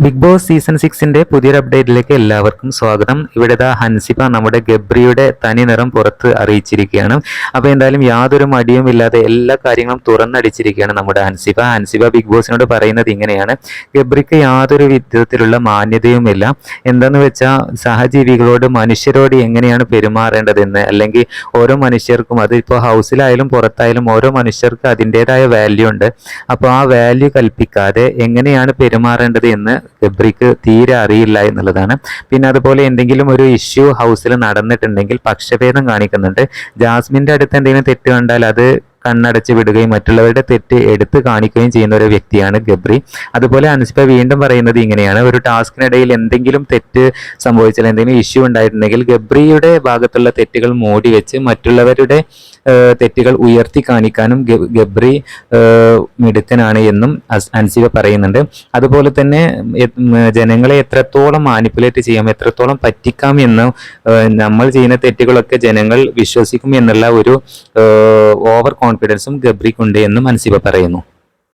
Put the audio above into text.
Big boss season 6ന്റെ പുതിയൊരു അപ്ഡേറ്റിലേക്ക് എല്ലാവർക്കും സ്വാഗതം. ഇവിടെ ഹൻസിബ നമ്മുടെ ഗബ്രിയുടെ തനി നിറം പുറത്ത് അറിയിച്ചിരിക്കുകയാണ്. അപ്പോൾ എന്തായാലും യാതൊരു മടിയും ഇല്ലാതെ എല്ലാ കാര്യങ്ങളും തുറന്നടിച്ചിരിക്കുകയാണ് നമ്മുടെ ഹൻസിബ ബിഗ് ബോസിനോട് പറയുന്നത് ഇങ്ങനെയാണ്: ഗബ്രിക്ക് യാതൊരു വിധത്തിലുള്ള മാന്യതയുമില്ല. എന്താന്ന് വെച്ചാൽ സഹജീവികളോട്, മനുഷ്യരോട് എങ്ങനെയാണ് പെരുമാറേണ്ടതെന്ന്, അല്ലെങ്കിൽ ഓരോ മനുഷ്യർക്കും, അതിപ്പോൾ ഹൗസിലായാലും പുറത്തായാലും ഓരോ മനുഷ്യർക്ക് അതിൻ്റെതായ വാല്യൂ ഉണ്ട്. അപ്പോൾ ആ വാല്യൂ കൽപ്പിക്കാതെ എങ്ങനെയാണ് പെരുമാറേണ്ടത് എന്ന് ഗബ്രിക്ക് തീരെ അറിയില്ല എന്നുള്ളതാണ്. പിന്നെ അതുപോലെ എന്തെങ്കിലും ഒരു ഇഷ്യൂ ഹൗസിൽ നടന്നിട്ടുണ്ടെങ്കിൽ പക്ഷഭേദം കാണിക്കുന്നുണ്ട്. ജാസ്മിൻ്റെ അടുത്ത് എന്തെങ്കിലും തെറ്റ് കണ്ടാൽ അത് കണ്ണടച്ച് വിടുകയും മറ്റുള്ളവരുടെ തെറ്റ് എടുത്ത് കാണിക്കുകയും ചെയ്യുന്ന ഒരു വ്യക്തിയാണ് ഗബ്രി. അതുപോലെ ഹൻസിബ വീണ്ടും പറയുന്നത് ഇങ്ങനെയാണ്: ഒരു ടാസ്കിനിടയിൽ എന്തെങ്കിലും തെറ്റ് സംഭവിച്ചാൽ, എന്തെങ്കിലും ഇഷ്യൂ ഉണ്ടായിട്ടുണ്ടെങ്കിൽ ഗബ്രിയുടെ ഭാഗത്തുള്ള തെറ്റുകൾ മൂടി വെച്ച് മറ്റുള്ളവരുടെ തെറ്റുകൾ ഉയർത്തി കാണിക്കാനും ഗബ്രി മിടുക്കനാണ് എന്നും ഹൻസിബ പറയുന്നുണ്ട്. അതുപോലെ തന്നെ ജനങ്ങളെ എത്രത്തോളം മാനിപ്പുലേറ്റ് ചെയ്യാം, എത്രത്തോളം പറ്റിക്കാം എന്നും, നമ്മൾ ചെയ്യുന്ന തെറ്റുകളൊക്കെ ജനങ്ങൾ വിശ്വസിക്കും എന്നുള്ള ഒരു ഓവർ കോൺഫിഡൻസും ഗബ്രിക്കുണ്ട് എന്നും ഹൻസിബ പറയുന്നു.